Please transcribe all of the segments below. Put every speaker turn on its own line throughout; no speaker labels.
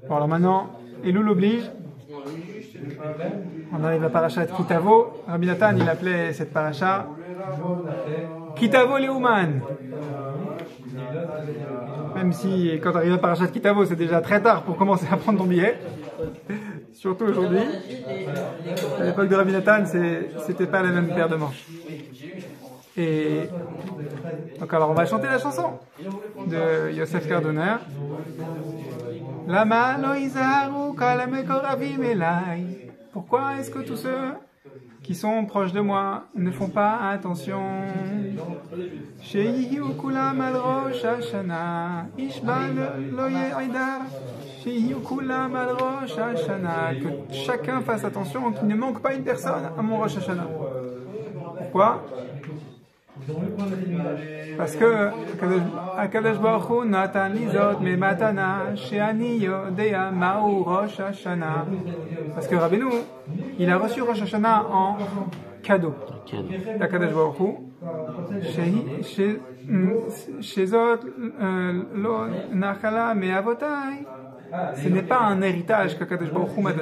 Bon, alors maintenant, Elul oblige. On arrive à Parashat Kitavo. Rabbi Nathan, il appelait cette paracha Kitavo Leuman. Même si, quand on arrive à Parashat Kitavo, c'est déjà très tard pour commencer à prendre ton billet. Surtout aujourd'hui. À l'époque de Rabbi Nathan, c'était pas la même paire de manches. Et donc alors on va chanter la chanson de Yosef Cardoner. Lama lo izaru kol hamekoravim elai. Pourquoi est-ce que tous ceux qui sont proches de moi ne font pas attention? Sheyihu kulam al rosh hashana ishbal lo ye'idar. Sheyihu kulam al rosh hashana. Que chacun fasse attention, qu'il ne manque pas une personne à mon rosh hashana. Pourquoi? Parce que Akadosh Baruch Hu natan lizot me matana she'ani yodea ma'u Rosh Hashanah. Parce que Rabbeinu, il a reçu Rosh Hashanah en cadeau. Akadosh Baruch Hu shezot lo nachala me avotai. Ce n'est pas un héritage qu'Akadosh Baruch Hu m'a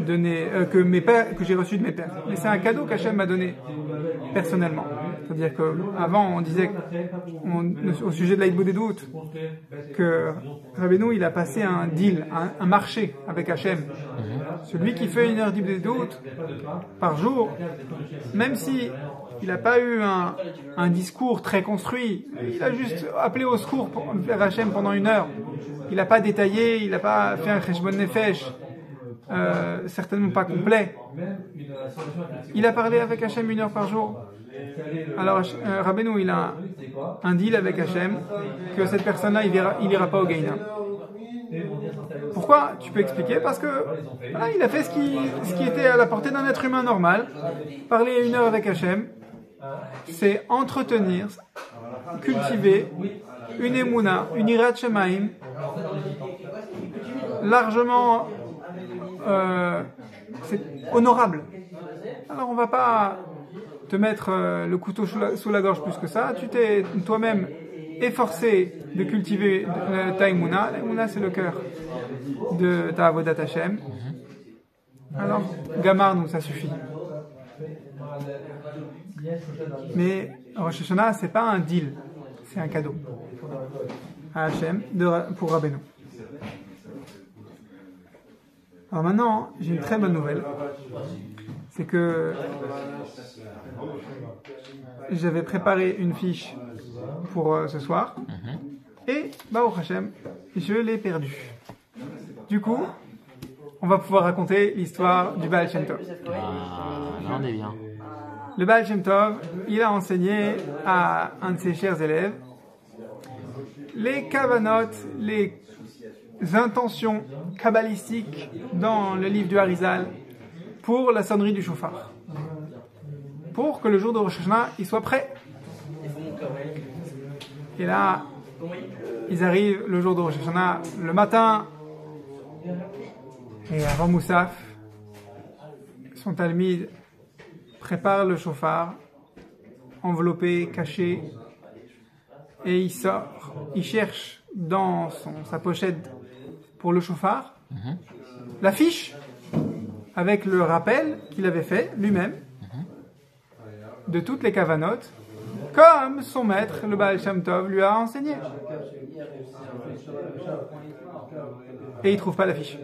donné, que j'ai reçu de mes pères, mais c'est un cadeau qu'Hachem m'a donné personnellement. C'est-à-dire qu'avant, on disait, au sujet de l'Aïd des doutes, que Rabbeinu, il a passé un deal, un marché avec Hachem. Celui qui fait une heure d'Aïd des doutes par jour, même si il n'a pas eu un discours très construit, il a juste appelé au secours vers Hachem pendant une heure. Il n'a pas détaillé, il n'a pas fait un cheshbon nefesh, certainement pas complet. Il a parlé avec Hachem une heure par jour. Alors Rabbeinu, il a un deal avec Hachem que cette personne-là, il ira pas au Gehinnom. Pourquoi? Tu peux expliquer? Parce que voilà, il a fait ce qui était à la portée d'un être humain normal. Parler une heure avec Hachem, c'est entretenir, cultiver une émouna, une irat shemaim, largement c'est honorable. Alors on va pas te mettre le couteau sous la gorge plus que ça. Tu t'es toi-même efforcé de cultiver ta émouna. L'émouna, c'est le cœur de ta avodat Hashem. Alors gamar nous, ça suffit. Mais Rosh Hashanah, c'est pas un deal, c'est un cadeau à Hachem pour Rabbeinu. Alors maintenant, j'ai une très bonne nouvelle. C'est que j'avais préparé une fiche pour ce soir et, Baruch Hashem, je l'ai perdue. Du coup, on va pouvoir raconter l'histoire du Baal Shem Tov.
Là on est bien.
Le Baal Shem Tov, il a enseigné à un de ses chers élèves les kavanot, les intentions kabbalistiques dans le livre du Harizal pour la sonnerie du shofar, pour que le jour de Rosh Hashanah il soit prêt. Et là, ils arrivent le jour de Rosh Hashanah le matin, et avant Moussaf, son talmid prépare le shofar, enveloppé, caché, et il sort, il cherche dans sa pochette pour le shofar l'affiche avec le rappel qu'il avait fait lui-même de toutes les kavanotes, comme son maître, le Baal Shem Tov, lui a enseigné. Et il trouve pas l'affiche.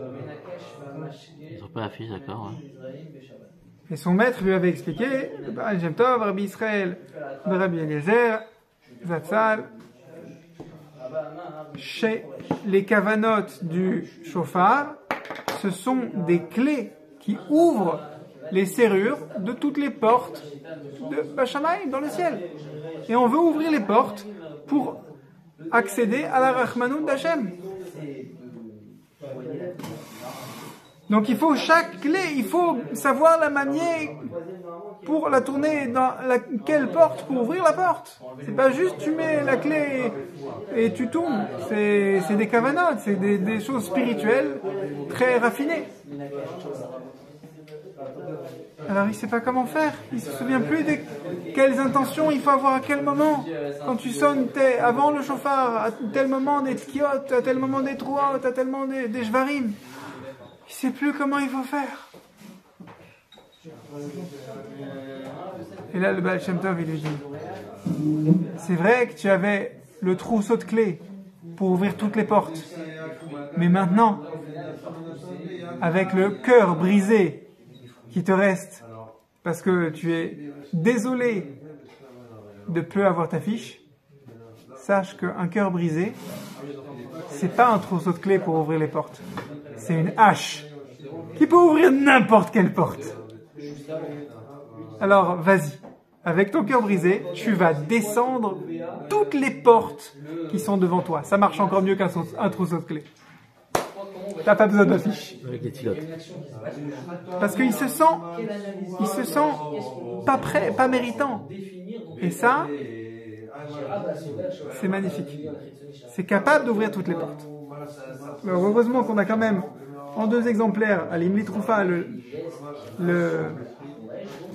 Ils n'ont pas l'affiche, d'accord.
Et son maître lui avait expliqué, le Baal Shem Tov, Rabbi Israël, Rabbi Eliezer, Zatzal, chez les kavanotes du shofar, ce sont des clés qui ouvrent les serrures de toutes les portes de Bashamayim dans le ciel. Et on veut ouvrir les portes pour accéder à la Rachmanout d'Hachem. Donc il faut chaque clé, il faut savoir la manier pour la tourner dans quelle porte pour ouvrir la porte. C'est pas juste tu mets la clé et tu tournes. C'est des kavanotes, c'est des choses spirituelles très raffinées. Alors il ne sait pas comment faire, il ne se souvient plus de quelles intentions il faut avoir à quel moment. Quand tu sonnes avant le chauffard, à tel moment des tkiot, à tel moment des trouot, à tel moment des shvarim. Il ne sait plus comment il faut faire. Et là le Baal Shem Tov il lui dit, c'est vrai que tu avais le trousseau de clés pour ouvrir toutes les portes, mais maintenant, avec le cœur brisé qui te reste, parce que tu es désolé de peu avoir ta fiche, sache qu'un cœur brisé, c'est pas un trousseau de clés pour ouvrir les portes, c'est une hache qui peut ouvrir n'importe quelle porte. Alors vas-y, avec ton cœur brisé, tu vas descendre toutes les portes qui sont devant toi. Ça marche encore mieux qu'un trousseau de clés. T'as pas besoin d'affiche.
Avec les tilotes.
Parce qu'il se sent pas prêt, pas méritant. Et ça, c'est magnifique. C'est capable d'ouvrir toutes les portes. Alors, heureusement qu'on a quand même, en 2 exemplaires, à l'Imli Troufa, le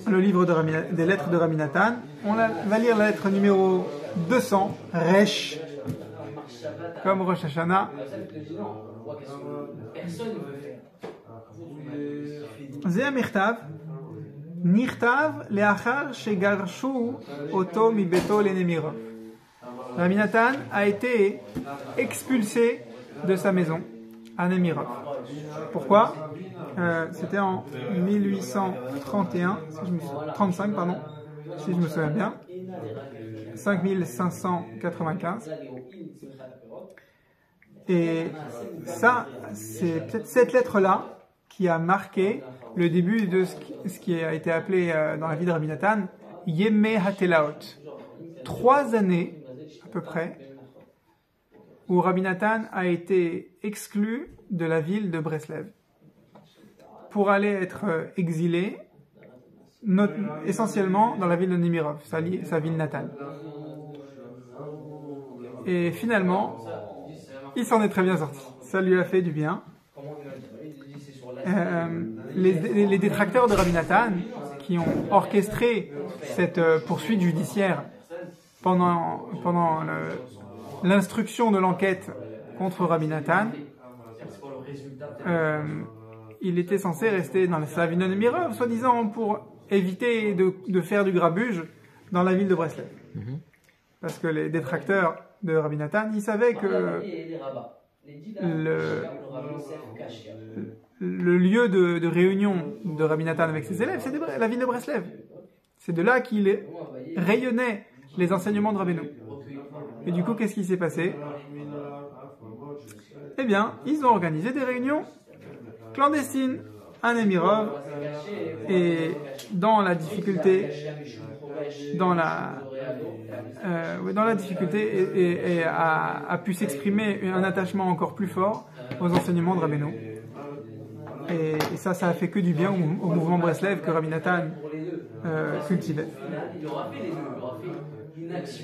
livre des lettres de Rabbi Nathan. On va lire la lettre numéro 200, Resh, comme Rosh Hashanah. זה המכתב, נכתב לאחר שגרשו אותו מביתו לנמירוב. Rabbi Nathan a été expulsé de sa maison à Nemirov. Pourquoi? C'était en 1831, 35 pardon, si je me souviens bien, 5595. Et ça, c'est peut-être cette lettre-là qui a marqué le début de ce qui a été appelé dans la vie de Rabbi Nathan, Yemei HaTelaot. 3 années, à peu près, où Rabbi Nathan a été exclu de la ville de Breslev pour aller être exilé, essentiellement dans la ville de Nemirov, sa ville natale. Et finalement, il s'en est très bien sorti. Ça lui a fait du bien. Les détracteurs de Rabbi Nathan, qui ont orchestré cette poursuite judiciaire pendant l'instruction de l'enquête contre Rabbi Nathan, il était censé rester dans sa ville de Nemirov, soi-disant pour éviter de faire du grabuge dans la ville de Breslev. Parce que les détracteurs de Rabbi Nathan, ils savaient que le lieu de réunion de Rabbi Nathan avec ses élèves, c'est la ville de Breslev. C'est de là qu'il rayonnait les enseignements de Rabbeinu. Et du coup, qu'est-ce qui s'est passé? Eh bien, ils ont organisé des réunions clandestines à Nemirov, et dans la difficulté, et a pu s'exprimer un attachement encore plus fort aux enseignements de Rabbeinu. Et ça a fait que du bien au mouvement Breslev que Rabbi Nathan cultivait.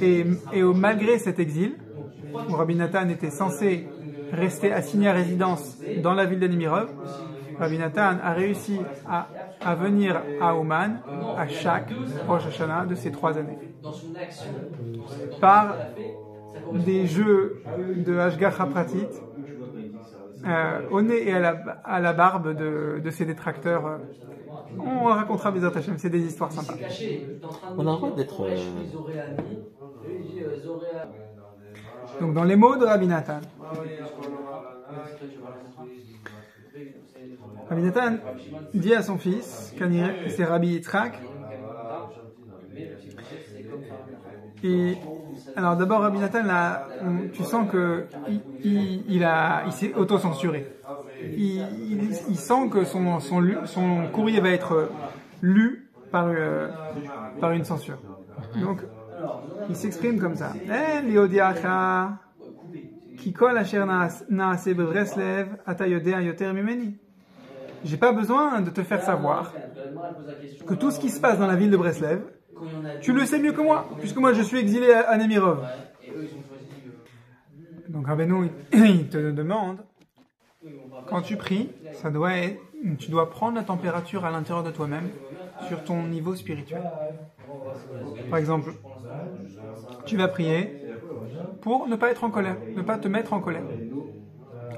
Et malgré cet exil, où Rabbi Nathan était censé rester assigné à résidence dans la ville de Nemirov, Rabbi Nathan a réussi à venir à Ouman à chaque Rosh Hashanah de ces 3 années. Par des jeux de Hashgacha Pratit, au nez et à la barbe de ses détracteurs. On racontera Bezrat Hashem, c'est des histoires sympas.
On a le droit d'être...
Donc dans les mots de Rabbi Nathan, Rabbi Nathan dit à son fils, c'est Rabbi Yitzhak, et alors d'abord Rabbi Nathan, tu sens que il s'est auto-censuré. Il sent que son courrier va être lu par une censure. Donc il s'exprime comme ça. Liodiacha kikol asher naase bebreslev ata yodea yoter mimeni. J'ai pas besoin de te faire savoir que tout ce qui se passe dans la ville de Breslev, tu le sais mieux que moi, puisque moi je suis exilé à Nemirov. Donc Rabbeinu, il te demande, Quand tu pries, tu dois prendre la température à l'intérieur de toi-même sur ton niveau spirituel. Par exemple, tu vas prier pour ne pas être en colère, ne pas te mettre en colère.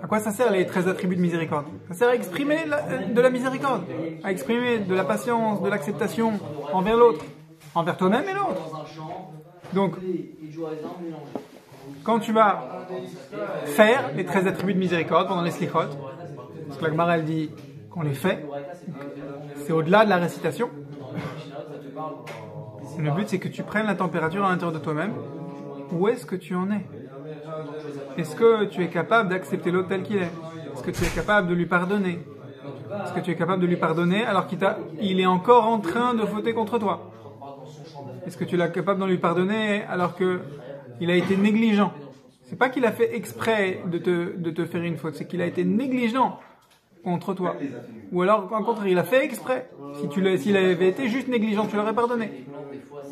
À quoi ça sert les 13 attributs de miséricorde? Ça sert à exprimer de la miséricorde, à exprimer de la patience, de l'acceptation envers l'autre, envers toi-même et l'autre. Donc, quand tu vas faire les 13 attributs de miséricorde pendant les slichot, parce que la Gemara elle dit qu'on les fait, c'est au-delà de la récitation. Le but c'est que tu prennes la température à l'intérieur de toi-même. Où est-ce que tu en es? Est-ce que tu es capable d'accepter l'autre tel qu'il est? Est-ce que tu es capable de lui pardonner? Est-ce que tu es capable de lui pardonner alors qu'il est encore en train de fauter contre toi? Est-ce que tu es capable de lui pardonner alors qu'il a été négligent? C'est pas qu'il a fait exprès de te faire une faute, c'est qu'il a été négligent contre toi. Ou alors, en contraire, il a fait exprès. S'il avait été juste négligent, tu l'aurais pardonné.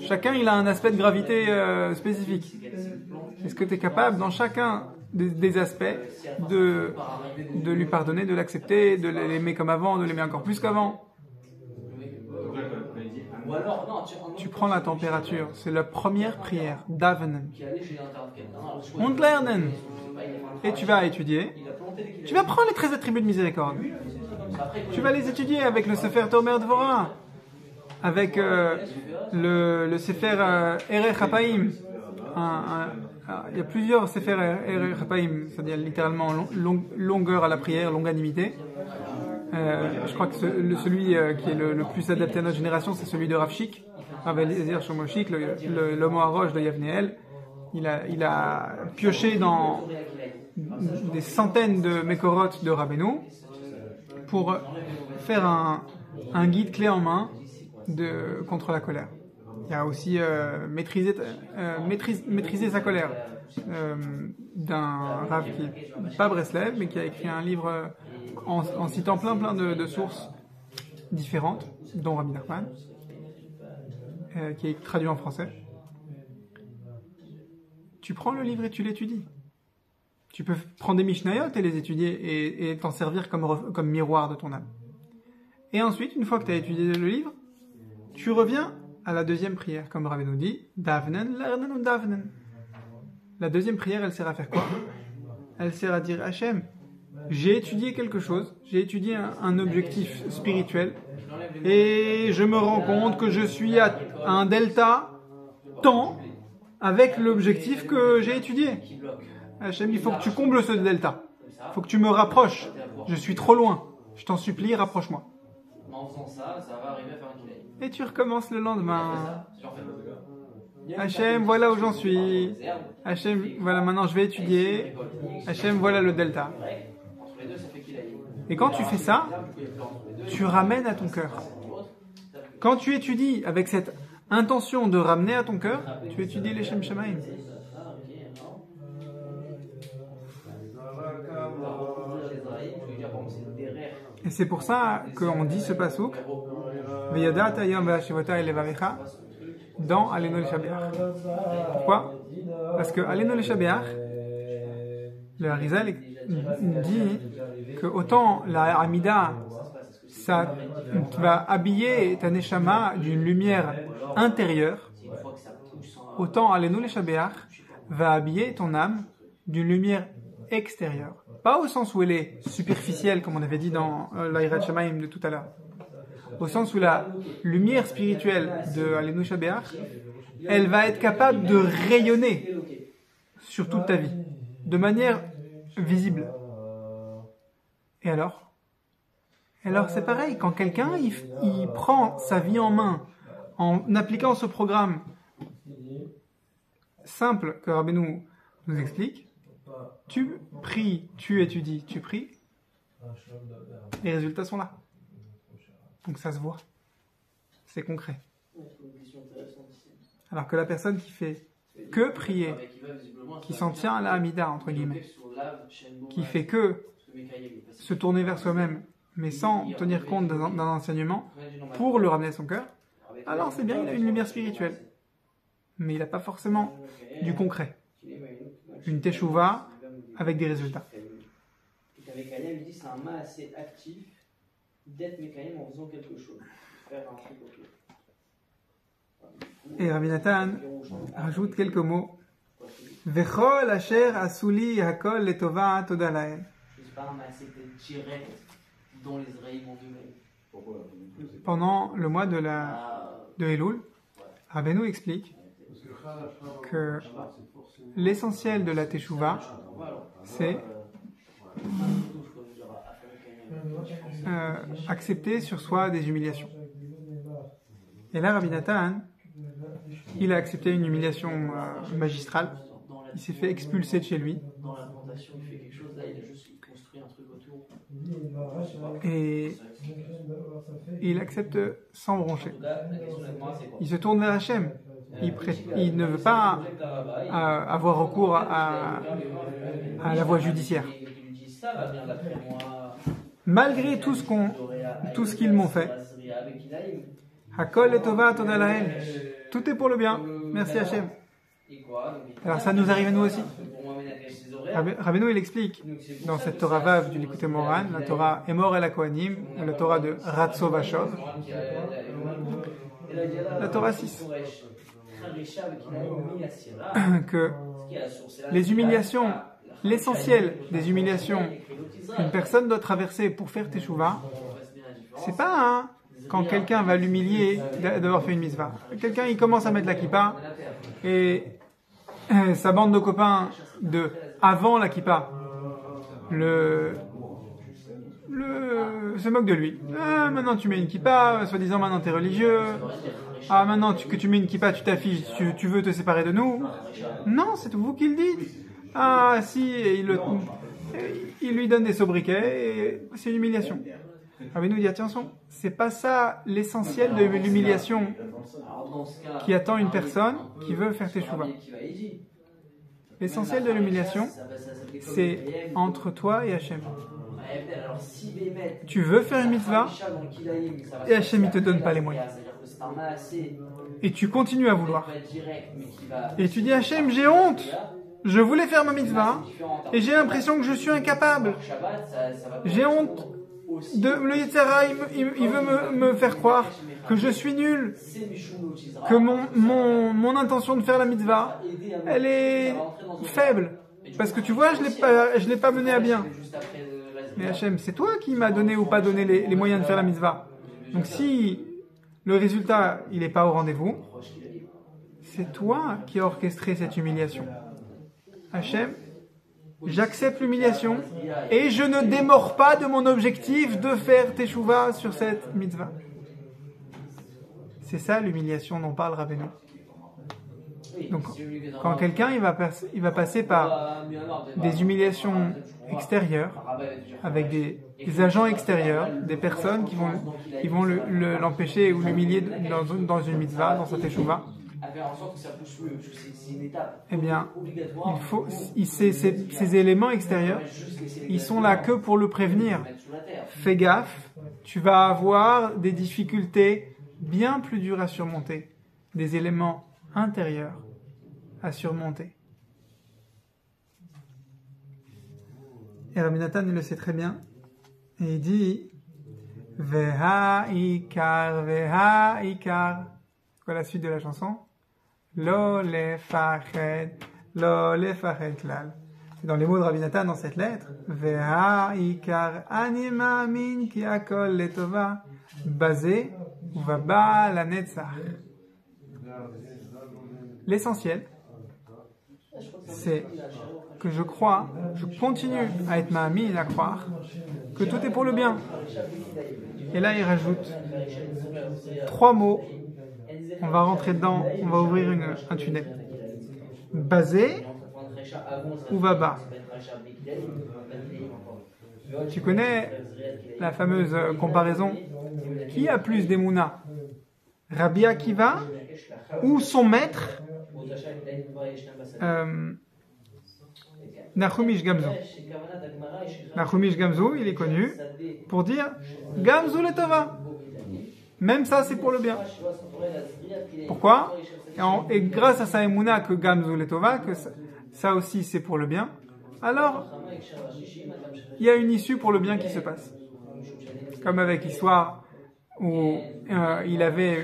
Chacun, il a un aspect de gravité spécifique. Est-ce que tu es capable, dans chacun des aspects, de lui pardonner, de l'accepter, de l'aimer comme avant, de l'aimer encore plus qu'avant? Tu prends la température, c'est la première prière, Davenen. Und lernen. Et tu vas étudier. Tu vas prendre les 13 attributs de miséricorde. Tu vas les étudier avec le Sefer Tomer Dvorah, avec le Sefer Erech Hapaim. Il y a plusieurs Sefer Erech Hapaim, c'est-à-dire littéralement longueur à la prière, longanimité. Je crois que celui qui est le plus adapté à notre génération, c'est celui de Rav Shik, Rav Eliezer Shlomo Shik, l'homme à roche de Yavneel. Il a pioché dans des centaines de Mekorot de Rabbeinu pour faire un guide clé en main contre la colère. Il y a aussi maîtriser sa colère d'un Rav qui n'est pas Breslev, mais qui a écrit un livre en citant plein de sources différentes, dont Rabbi Nachman, qui est traduit en français. Tu prends le livre et tu l'étudies. Tu peux prendre des Mishnayot et les étudier et t'en servir comme miroir de ton âme. Et ensuite, une fois que tu as étudié le livre, tu reviens à la deuxième prière, comme Rabbi nous dit, Davnen, Lernen und Davnen. La deuxième prière, elle sert à faire quoi? Elle sert à dire Hachem, j'ai étudié quelque chose, j'ai étudié un objectif spirituel, et je me rends compte que je suis à un delta temps avec l'objectif que j'ai étudié. Hachem, il faut que tu combles ce delta. Il faut que tu me rapproches. Je suis trop loin. Je t'en supplie, rapproche-moi.
En faisant ça, ça va arriver à faire un kilay.
Et tu recommences le lendemain. Hachem, voilà où j'en suis. Hachem, voilà, maintenant je vais étudier. Hachem, voilà le delta. Et quand tu fais ça, tu ramènes à ton cœur. Quand tu étudies avec cette intention de ramener à ton cœur, tu étudies les Shem Shamaim. Et c'est pour ça qu'on dit ce pasouk dans Alenu Leshabeach. Pourquoi? Parce que Alenu Leshabeach, le Harizal dit que autant la Amida, ça va habiller ta Neshama d'une lumière intérieure, autant Alenu Leshabeach va habiller ton âme d'une lumière extérieure. Pas au sens où elle est superficielle, comme on avait dit dans l'Aïrat Shamaim de tout à l'heure. Au sens où la lumière spirituelle de Alenu Leshabeach, elle va être capable de rayonner sur toute ta vie, de manière visible. Et alors c'est pareil, quand quelqu'un il prend sa vie en main en appliquant ce programme simple que Rabbeinu nous explique, tu pries, tu étudies, tu pries, les résultats sont là. Donc ça se voit, c'est concret. Alors que la personne qui fait que prier, qui s'en tient à la Hamida, entre guillemets, qui fait que se tourner vers soi-même, mais sans tenir compte d'un enseignement, pour le ramener à son cœur, alors c'est bien, il a une lumière spirituelle. Mais il n'a pas forcément du concret. Une teshuva avec des résultats.
Mekayem, il dit c'est un mât assez actif d'être Mekayem en faisant quelque chose, faire un truc autour.
Et Rabbi Nathan rajoute quelques mots. Vechol asher asuli hakol letova toda lael.
C'est pas un mât assez direct dont les Israéliens vont vivre.
Pendant le mois de Elul, Rabbeinu explique que l'essentiel de la Teshuvah, c'est accepter sur soi des humiliations. Et là, Rabbi Nathan, il a accepté une humiliation magistrale. Il s'est fait expulser de chez lui.
Dans la plantation, il fait quelque chose, là, il a juste construit un truc autour.
Et il accepte sans broncher.
En tout cas, la question de moi, c'est quoi?
Il se tourne vers Hachem. Il ne veut pas avoir recours à la voie judiciaire. Malgré tout ce qu'ils m'ont fait, Hakol letova toda lael. Tout est pour le bien. Merci Hachem. Alors ça nous arrive à nous aussi. Rabbeinu il explique dans cette Torah Vav du Likutei Moharan, la Torah Emor el HaKohanim, ou la Torah de Ratso Vashov, la Torah 6, que les humiliations, l'essentiel des humiliations qu'une personne doit traverser pour faire Teshuvah, c'est pas quand quelqu'un va l'humilier d'avoir fait une mitzvah. Quelqu'un il commence à mettre la kippa et sa bande de copains de avant la kippa se moque de lui. Ah, maintenant tu mets une kippa, soi-disant maintenant tu es religieux. Ah, maintenant que tu mets une kippa, tu t'affiches, tu veux te séparer de nous. Non, c'est vous qui le dites. Ah, si, et il lui donne des sobriquets et c'est une humiliation. Rabbeinu nous dit attention, c'est pas ça l'essentiel de l'humiliation qui attend une personne qui veut faire Teshuvah. L'essentiel de l'humiliation, c'est entre toi et Hachem. Tu veux faire une mitzvah et Hachem ne te donne pas les moyens. Et tu continues à vouloir. Et tu dis Hachem, j'ai honte. Je voulais faire ma mitzvah et j'ai l'impression que je suis incapable. J'ai honte. Le Yetzer Hara, il veut me faire croire que je suis nul, que mon intention de faire la mitzvah, elle est faible. Parce que tu vois, je l'ai pas mené à bien. Mais Hachem, c'est toi qui m'as donné ou pas donné les moyens de faire la mitzvah. Donc si le résultat, il n'est pas au rendez-vous, c'est toi qui as orchestré cette humiliation. Hachem, j'accepte l'humiliation et je ne démords pas de mon objectif de faire Teshuvah sur cette mitzvah. C'est ça l'humiliation dont parle Rabbeinu. Donc, quand quelqu'un il va passer par des humiliations extérieures, avec des agents extérieurs, des personnes qui vont l'empêcher ou l'humilier dans une mitzvah, dans sa Teshuvah, eh bien, ces éléments extérieurs, ils sont là que pour le prévenir. Fais gaffe, tu vas avoir des difficultés bien plus dures à surmonter, des éléments intérieurs à surmonter. Et Rabbi Nathan, il le sait très bien, et il dit Veha ikar, quoi la suite de la chanson? Lo lefached klal. C'est dans les mots de Rabbi Nathan dans cette lettre. Veha ikar ani ma'amin ki akol letova basé uvaba la netzach. L'essentiel, c'est que je crois, je continue à être ma'amin, à croire que tout est pour le bien. Et là, il rajoute 3 mots. On va rentrer dedans, on va ouvrir un tunnel. Basé ou Vaba. Tu connais la fameuse comparaison? Qui a plus d'Emouna? Rabbi Akiva ou son maître Nahum Ish Gamzu? Nahum Ish Gamzu, il est connu pour dire Gamzu letova. Même ça, c'est pour le bien. Pourquoi? Et grâce à sa émouna que Gamzu letova, que ça aussi c'est pour le bien, alors il y a une issue pour le bien qui se passe. Comme avec l'histoire où il avait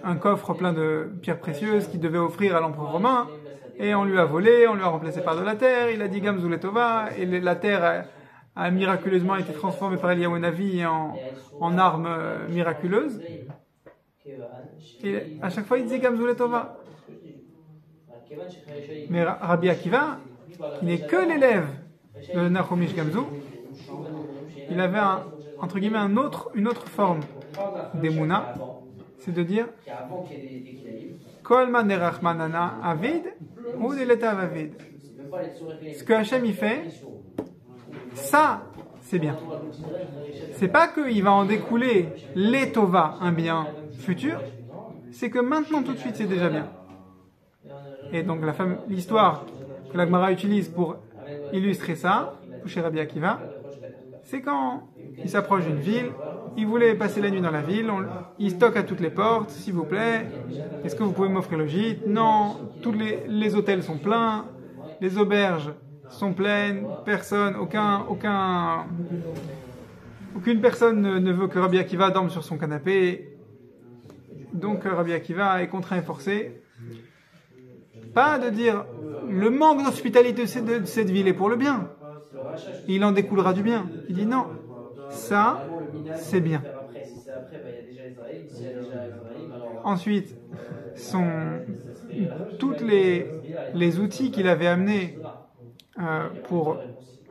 un coffre plein de pierres précieuses qu'il devait offrir à l'empereur romain, et on lui a volé, on lui a remplacé par de la terre, il a dit Gamzou Letova, et la terre a miraculeusement été transformée par Eliyahu Navi en arme miraculeuse. Et à chaque fois il disait Gamzou Letova. Mais Rabbi Akiva, il n'est que l'élève de Nachomish Gamzou. Il avait entre guillemets une autre forme d'Emouna, c'est de dire Kol man derachmanana avid ou deletav avid. Ce que Hachem y fait, ça c'est bien. C'est pas qu'il va en découler les tova, un bien futur, c'est que maintenant tout de suite c'est déjà bien. Et donc l'histoire que la Gemara utilise pour illustrer ça, chez Rabbi Akiva, c'est quand il s'approche d'une ville, il voulait passer la nuit dans la ville, il toque à toutes les portes, s'il vous plaît, est-ce que vous pouvez m'offrir le gîte? Non, tous les hôtels sont pleins, les auberges sont pleines, aucune personne ne veut que Rabbi Akiva dorme sur son canapé, donc Rabbi Akiva est contraint et forcé. Pas de dire le manque d'hospitalité de cette ville est pour le bien. Il en découlera du bien. Il dit non, ça c'est bien. Ensuite, toutes les outils qu'il avait amenés pour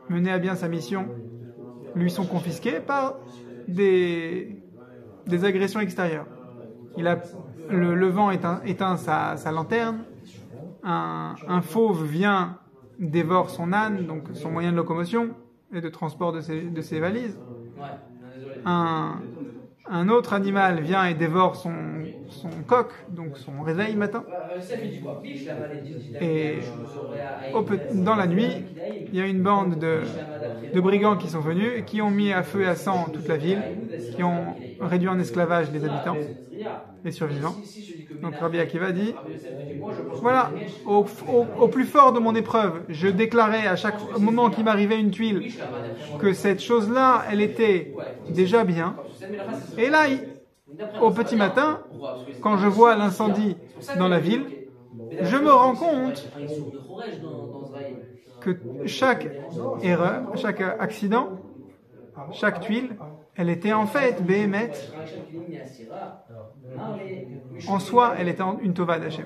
mener à bien sa mission lui sont confisqués par des agressions extérieures. Le vent éteint sa lanterne. Un fauve vient, dévore son âne, donc son moyen de locomotion et de transport de ses valises. Un autre animal vient et dévore son coq, donc son réveil matin. Et dans la nuit, il y a une bande de brigands qui sont venus et qui ont mis à feu et à sang toute la ville, qui ont réduit en esclavage les habitants, les survivants. Donc Rabbi Akiva dit, voilà, au plus fort de mon épreuve, je déclarais à chaque moment qu'il m'arrivait une tuile que cette chose-là, elle était déjà bien. Et là, au petit matin, quand je vois l'incendie dans la ville, je me rends compte que chaque erreur, chaque accident, chaque tuile, elle était en fait Béhémet. En soi, elle était une tova d'Hachem.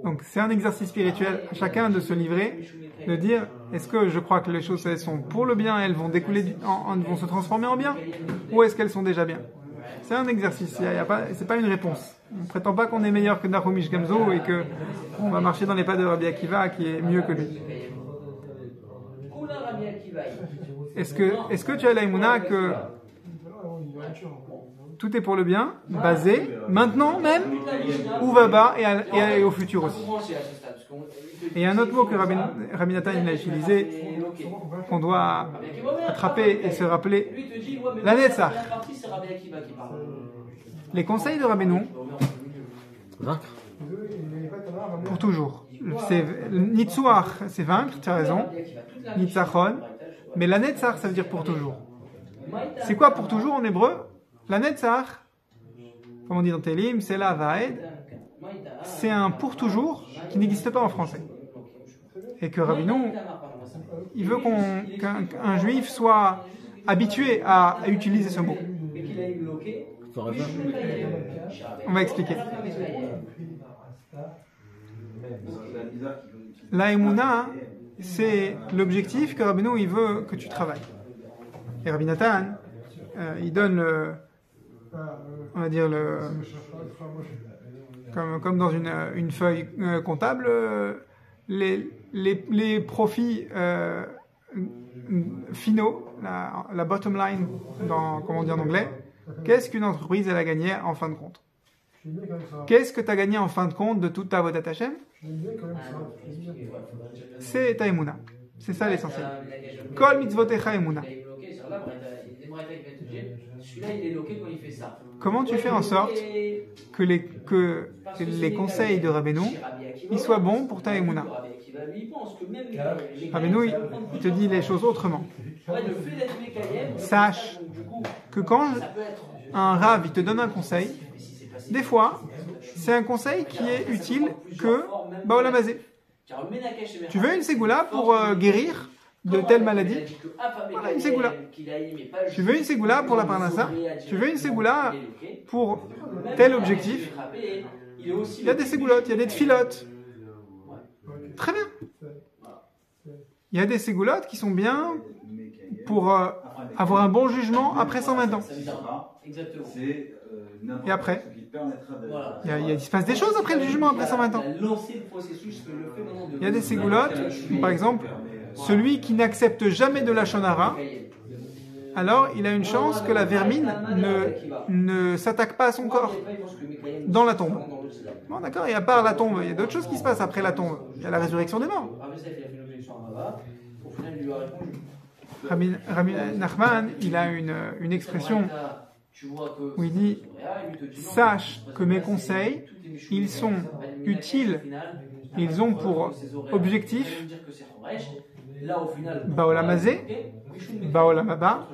Donc c'est un exercice spirituel à chacun de se livrer, de dire est-ce que je crois que les choses elles sont pour le bien, elles vont découler, vont se transformer en bien, ou est-ce qu'elles sont déjà bien? C'est un exercice, c'est pas une réponse. On ne prétend pas qu'on est meilleur que Nachomish Gamzou et qu'on va marcher dans les pas de Rabbi Akiva qui est mieux que lui. Est-ce que tu as l'aïmouna que tout est pour le bien, basé, maintenant même, où va bas et au futur aussi. Et il y a un autre mot que Rabbi Nathan a utilisé, qu'on doit attraper et se rappeler, la Netzach. Les conseils de Rabbeinu, pour toujours. Nitzuach, c'est vaincre, tu as raison. Nitzachon. Mais la Netzach, ça veut dire pour toujours. C'est quoi pour toujours en hébreu? La Netzach, comme on dit dans Télim, c'est la Vaed. C'est un pour toujours qui n'existe pas en français. Et que Rabbeinu, il veut qu'un juif soit habitué à utiliser ce mot. On va expliquer. La Emouna, c'est l'objectif que Rabbeinu il veut que tu travailles. Et Rabbi Nathan, il donne on va dire comme dans une feuille comptable, les profits finaux, la bottom line, comme on dit en anglais. Qu'est-ce qu'une entreprise elle a gagné en fin de compte? Qu'est-ce que tu as gagné en fin de compte de toute ta Avodat Hashem? C'est ta Emouna. C'est ça l'essentiel. Kol mitzvotecha Emouna.
Celui-là, il est loqué quand il fait ça.
Comment tu fais en sorte que les conseils de Rabbeinu ils soient bons pour ta Emouna? Rabbeinu, il te dit les choses autrement. Sache que quand un Rav il te donne un conseil, des fois, c'est un conseil qui est utile que Baolam Hazé. Tu veux une ségoula pour guérir de telle maladie? Voilà, une ségoula. Tu veux une ségoula pour la parnassa? Tu veux une ségoula pour tel objectif? Il y a des ségoulottes, il y a des tfilotes. Très bien. Il y a des ségoulottes qui sont bien pour avoir un bon jugement après 120 ans. Et après, il se passe des choses après le jugement, après 120 ans. Il y a des ségoulottes, par exemple, celui qui n'accepte jamais de la shonara, alors il a une chance que la vermine ne s'attaque pas à son corps dans la tombe. Bon, d'accord, et à part la tombe, il y a d'autres choses qui se passent après la tombe. Il y a la résurrection des morts. Rabbi Nachman, il a une expression où il dit « Sache que mes conseils, ils sont utiles, ils ont pour objectif Baolam Hazé, Baolam Haba ».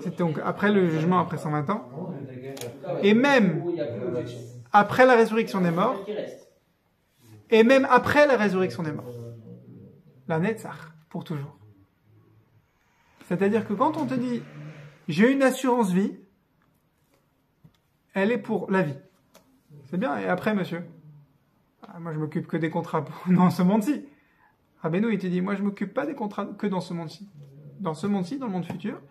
C'est donc après le jugement après 120 ans, et même après la résurrection des morts, et même après la résurrection des morts. La Netzach, pour toujours. C'est-à-dire que quand on te dit j'ai une assurance vie, elle est pour la vie. C'est bien, et après, monsieur, moi je m'occupe que des contrats dans ce monde-ci. Rabbeinu, il te dit, moi je m'occupe pas des contrats que dans ce monde-ci. Dans ce monde-ci, dans le monde futur,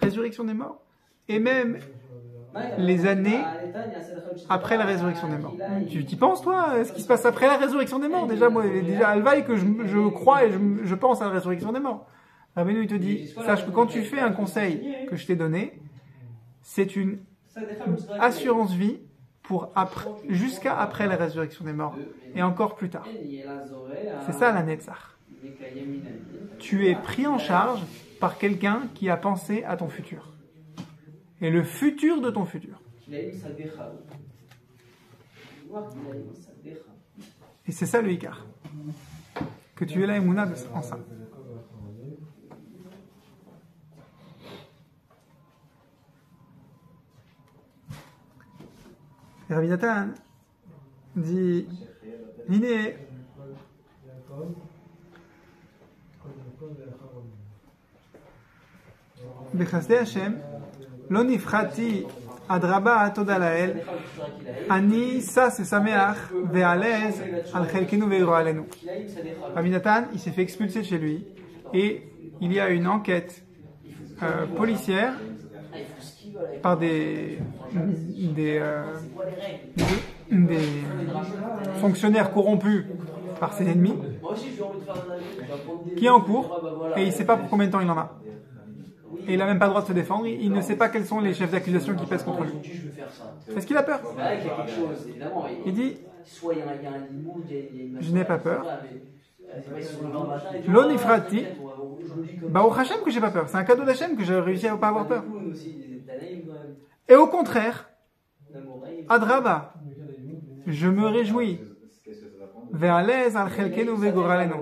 résurrection des morts, et même les années après la résurrection des morts. Tu t'y penses, toi, ce qui se passe après la résurrection des morts? Déjà, moi, Alvaï, que je crois et je pense à la résurrection des morts. Rabbeinu, il te dit, sache que quand tu fais un conseil que je t'ai donné, c'est une assurance vie pour jusqu'à après la résurrection des morts, et encore plus tard. C'est ça la Netzach. Tu es pris en charge par quelqu'un qui a pensé à ton futur. Et le futur de ton futur. Et c'est ça le Ikar. Que tu aies la Emouna en ça. Et Rabbi Nathan dit Hine Bechasdei Hashem Lo nifrati adraba toda lael ani sas sameach ve'alez al chelkenu ve'iro alenu. Rabbi Nathan, il s'est fait expulser de chez lui et il y a une enquête policière par des fonctionnaires corrompus par ses ennemis qui est en cours et il ne sait pas pour combien de temps il en a. Et il n'a même pas le droit de se défendre, il ne sait pas quels sont les chefs d'accusation qui pèsent contre lui. Est-ce qu'il a peur? Il dit, je n'ai pas peur. L'onifrati, au Hachem que j'ai pas peur. C'est un cadeau d'Hachem que j'ai réussi à ne pas avoir peur. Et au contraire, Adraba, je me réjouis. Ve'alez al chelkenu ve'goralenu.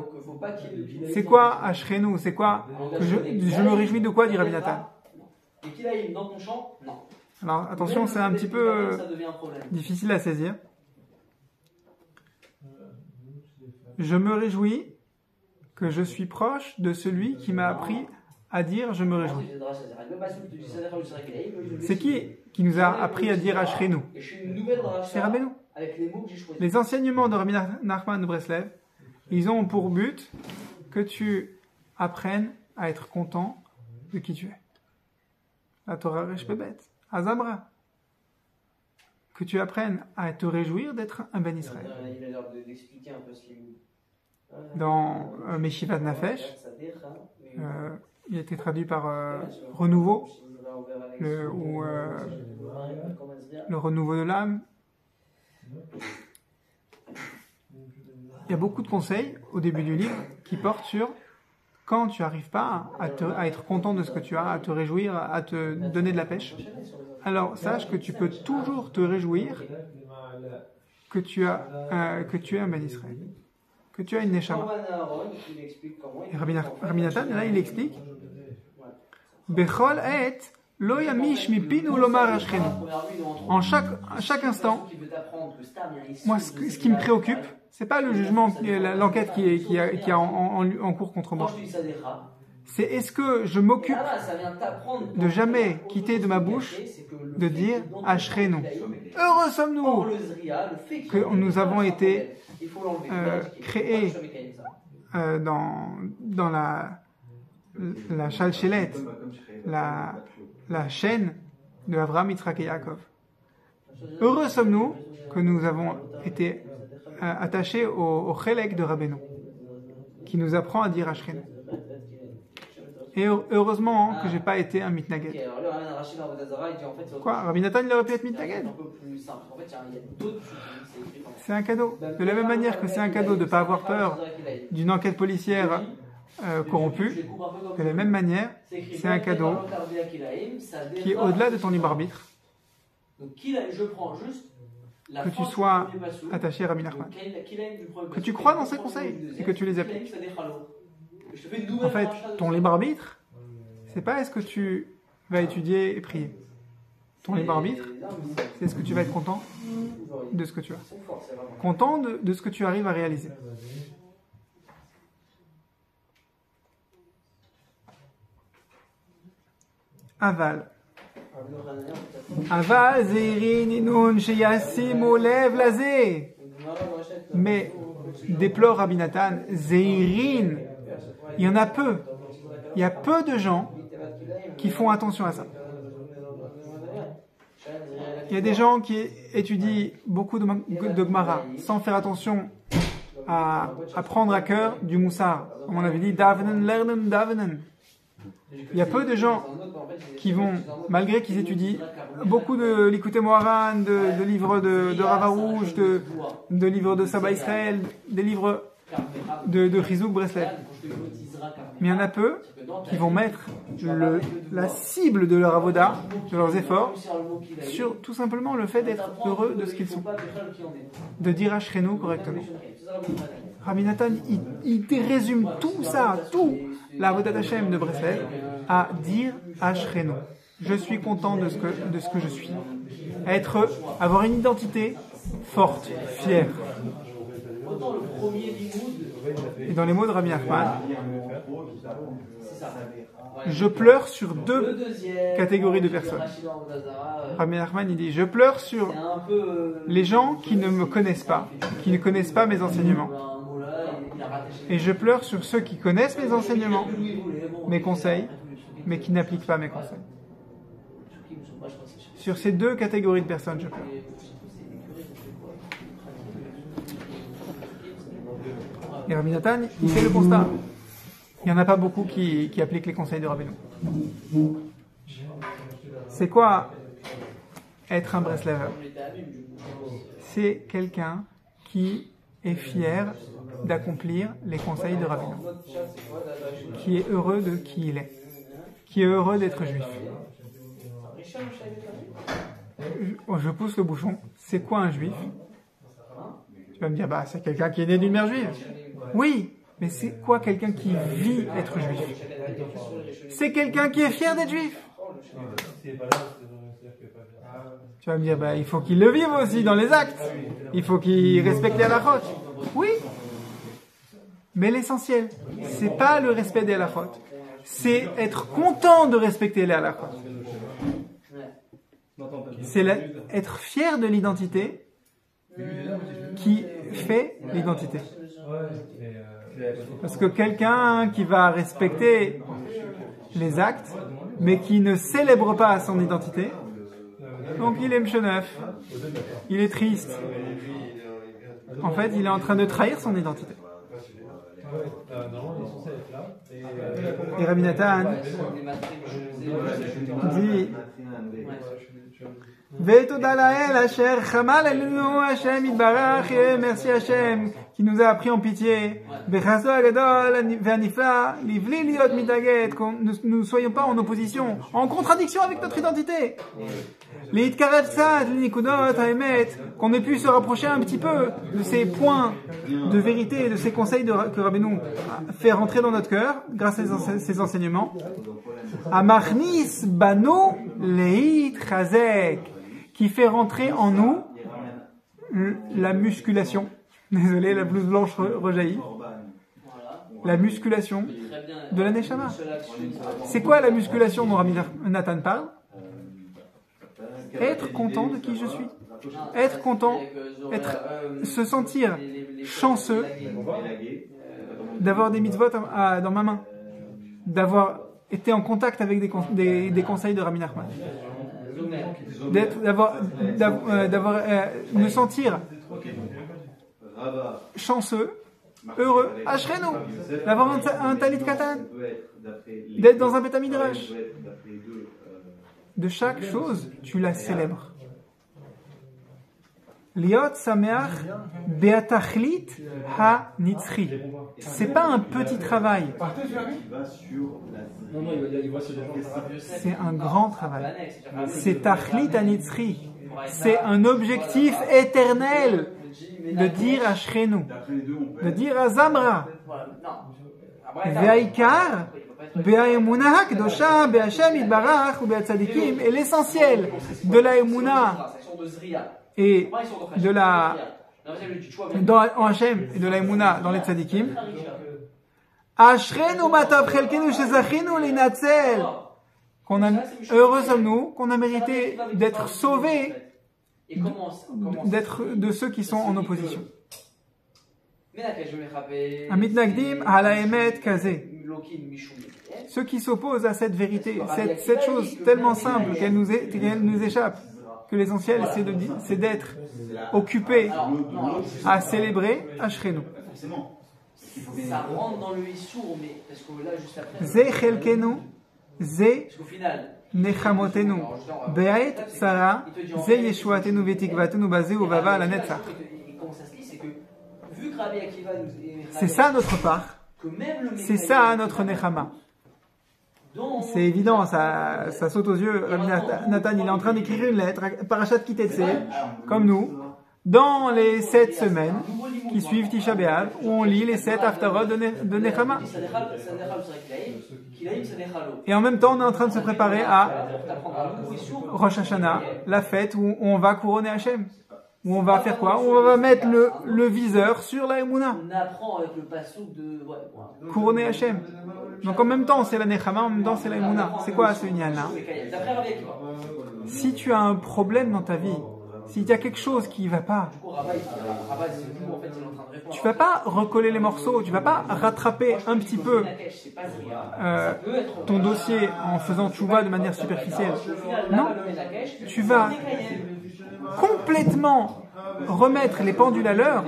C'est quoi Ashrenu? C'est quoi je me réjouis de quoi, dit Rabbi Nathan? Alors attention, c'est un petit peu difficile à saisir. Je me réjouis que je suis proche de celui qui m'a appris à dire je me réjouis. C'est qui nous a appris à dire Ashrenu? C'est Rabbeinu. Les enseignements de Rabbi Nachman de Breslev, ils ont pour but que tu apprennes à être content de qui tu es. La Torah Reshbebet, Azamra. Que tu apprennes à te réjouir d'être un Ben Israël. Dans Meshivat Nafesh, il a été traduit par renouveau, le renouveau de l'âme. Il y a beaucoup de conseils au début du livre qui portent sur quand tu n'arrives pas à être content de ce que tu as, à te réjouir, à te donner de la pêche, alors sache que tu peux toujours te réjouir que tu es un Ben Israël, que tu as une Neshama. Et Rabbi Nathan, là, il explique Bechol et lo yamish mipinu lomar ashchenu. En chaque instant, moi, ce qui me préoccupe, c'est pas le jugement, l'enquête qui est en cours contre moi. C'est est-ce que je m'occupe de jamais quitter de ma bouche de dire Ashchenu. Heureux sommes-nous que nous avons été créés dans la Shalchelet, la chaîne de Avraham, Yitzhak et Yaakov. Heureux sommes-nous que nous avons été attachés au Chelek de Rabbeinu, qui nous apprend à dire Ashchenu. Et heureusement que j'ai pas été un mitnaged. Quoi, Rabbi Nathan, il aurait pu être mitnaged? C'est un cadeau. De la même manière que c'est un cadeau de ne pas avoir peur d'une enquête policière corrompue, de la même manière, c'est un cadeau qui est au-delà de ton libre arbitre. Que tu sois attaché à Rabbi Nachman, que tu crois dans ses conseils et que tu les appliques. En fait, ton libre arbitre, c'est pas est-ce que tu vas étudier et prier. Ton libre arbitre, c'est est-ce que tu vas être content de ce que tu as. Content de ce que tu arrives à réaliser. Aval. Aval zeirin inun sheyasimu lev lazé. Mais déplore Rabbi Nathan, zeirin. Il y en a peu. Il y a peu de gens qui font attention à ça. Il y a des gens qui étudient beaucoup de Gemara sans faire attention à prendre à cœur du moussar. Comme on avait dit, davnen, lernen, davnen. Il y a peu de gens qui vont, malgré qu'ils étudient beaucoup de l'Ikouté Moharan, de livres de Rava Rouge, de livres de Saba Israël, des livres de Chizouk Breslev. Mais il y en a peu qui vont mettre la cible de leur avoda, de leurs efforts, sur tout simplement le fait d'être heureux de ce qu'ils sont, de dire Ashchenu correctement. Rabbi Nathan, il résume tout ça, tout l'avodat Hashem de Breslev, à dire Ashchenu. Je suis content de ce que je suis. Avoir une identité forte, fière. Et dans les mots de Rabbi Nachman, je pleure sur deux catégories de personnes. Rabbi Nachman, il dit, je pleure sur les gens qui ne me connaissent pas, qui ne connaissent pas mes enseignements. Et je pleure sur ceux qui connaissent mes enseignements, mes conseils, mais qui n'appliquent pas mes conseils. Sur ces deux catégories de personnes, je pleure. Et Rabbi Nathan, il fait le constat. Il n'y en a pas beaucoup qui appliquent les conseils de Rabbeinu. C'est quoi être un Breslever? C'est quelqu'un qui est fier d'accomplir les conseils de Rabbeinu, qui est heureux de qui il est, qui est heureux d'être juif. Je pousse le bouchon. C'est quoi un juif? Tu vas me dire, c'est quelqu'un qui est né d'une mère juive. Oui, mais c'est quoi quelqu'un qui vit être juif? C'est quelqu'un qui est fier d'être juif. Tu vas me dire, il faut qu'il le vive aussi dans les actes. Il faut qu'il respecte les halachot. Oui, mais l'essentiel, c'est pas le respect des halachot. C'est être content de respecter les halachot. C'est être fier de l'identité qui fait l'identité. Parce que quelqu'un qui va respecter les actes, mais qui ne célèbre pas son identité, donc il est mcheneuf, il est triste. En fait, il est en train de trahir son identité. Et Rabbi Nathan dit Ve'toda la'el asher chamal elenu Hashem yitbarach, merci Hashem qui nous a appris en pitié, Bechazo Agadol ve'anifla, livli liot mitaget, que nous ne soyons pas en opposition, en contradiction avec notre identité. Leitkarev tzad, linikudot haemet, qu'on ait pu se rapprocher un petit peu de ces points de vérité, de ces conseils que Rabbeinu fait rentrer dans notre cœur, grâce à ses enseignements. Amachnis banu leit chazek, qui fait rentrer en nous la musculation. Désolé, la blouse blanche rejaillit. La musculation de la Neshama. C'est quoi la musculation dont Rabbi Nathan parle? Être content de qui je suis. Être content, se sentir chanceux d'avoir des mitzvot dans ma main. D'avoir été en contact avec des conseils de Rabbi Nachman. Me sentir chanceux, heureux, Ashrenu, d'avoir un talit katan, d'être dans un Beth Midrash. De chaque chose, tu la célèbres. Liot sameach beatachlit ha nitzri. C'est pas un petit travail. C'est un grand travail. C'est tachlit ha nitzri. C'est un objectif éternel de dire à Shrenu, de dire à Zamra. Ve'aikar be'aemunah hakdosha be'Hashem yitbarach ou be'atzadikim. Et l'essentiel de la emuna et de la en Hachem et de la emuna dans les tzadikim. Ashrenu matav chelkenu shezachinu linatzel. Heureux sommes-nous qu'on a mérité d'être sauvés de ceux qui sont en opposition. Amitnagdim ala emet kazé. Ceux qui s'opposent à cette vérité, cette chose tellement simple qu'elle nous échappe, que l'essentiel c'est d'être occupé à célébrer Ashrenu.
Ça rentre dans le Issour, mais parce que là, juste après.
Ze chelkenu, ze nechamotenu, be'ait sara, ze yeshuatenu vetikvatenu basé au vava à la netzach.
Comment ça se lit, c'est que vu que Rabbi Akiva
c'est ça notre part, c'est ça notre nechama. C'est évident, ça saute aux yeux. Rabbi Nathan, il est en train d'écrire une lettre, Parashat Kitetse, comme nous, dans les 7 semaines qui suivent Tisha B'Av, où on lit les 7 haftarot de Nechama. Et en même temps, on est en train de se préparer à Rosh Hashanah, la fête où on va couronner Hachem. Où on va faire quoi? On va mettre le viseur sur la Emouna.
On apprend avec le passouk de
couronner Hachem. Donc en même temps, c'est la Nechama, en même temps, c'est la Emouna. C'est quoi ce Inyan-là? Si tu as un problème dans ta vie, s'il y a quelque chose qui ne va pas, tu ne vas pas recoller les morceaux, tu ne vas pas rattraper un petit peu ton dossier en faisant tchouva de manière superficielle. Non, tu vas complètement remettre les pendules à l'heure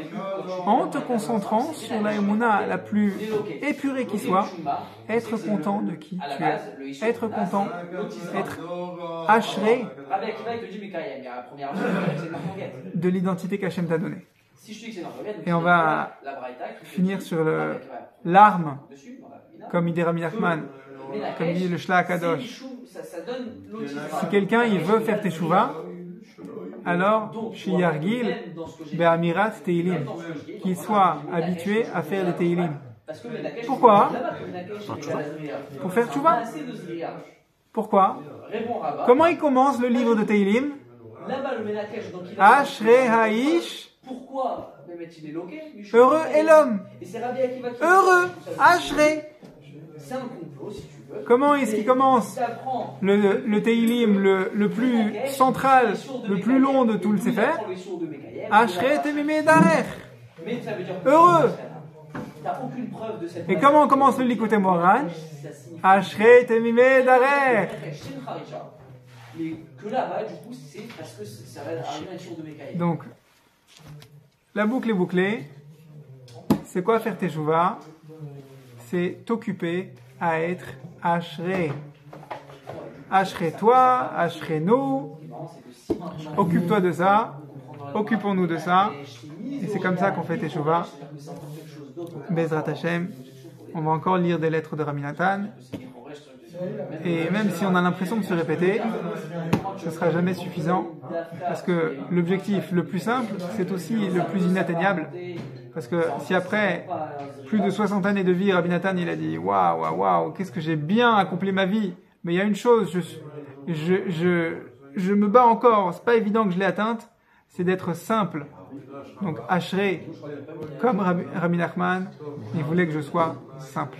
en te concentrant sur la Emouna la plus épurée qui soit, être content de qui tu es, être content, être ashré de l'identité qu'Hachem t'a donnée. Et on va finir sur l'arme, comme il dit Rabbi Nachman, comme dit le Shla Kadosh. Si quelqu'un il veut faire teshuva, alors, Shiyargil, Be'amirat Teilim, qu'il soit habitué à faire des Teilim. Pourquoi? Pour faire tchouva. Pourquoi? Comment il commence le livre de Teilim? Ashrei Ha'ish. Heureux est l'homme. Heureux, Ashrei. Comment est-ce qu'il commence le Teilim le plus central, le plus long de tout le Sefer? Ashrei temimei darech. Heureux. Et comment on commence le Likutei Moharan? Ashrei temimei darech. Donc, la boucle est bouclée. C'est quoi faire teshuva? C'est t'occuper à être ashré. Ashré-toi, ashré-nous. Occupe-toi de ça. Occupons-nous de ça. Et c'est comme ça qu'on fait Teshuvah. Bezrat Hashem. On va encore lire des lettres de Rabbi Nathan. Et même si on a l'impression de se répéter, ce ne sera jamais suffisant. Parce que l'objectif le plus simple, c'est aussi le plus inatteignable. Parce que si après plus de 60 années de vie, Rabbi Nathan, il a dit « Waouh, waouh, waouh, qu'est-ce que j'ai bien accompli ma vie !» Mais il y a une chose, je me bats encore, c'est pas évident que je l'ai atteinte, c'est d'être simple. Donc, Ashrei, comme Rabbi Nachman, il voulait que je sois simple.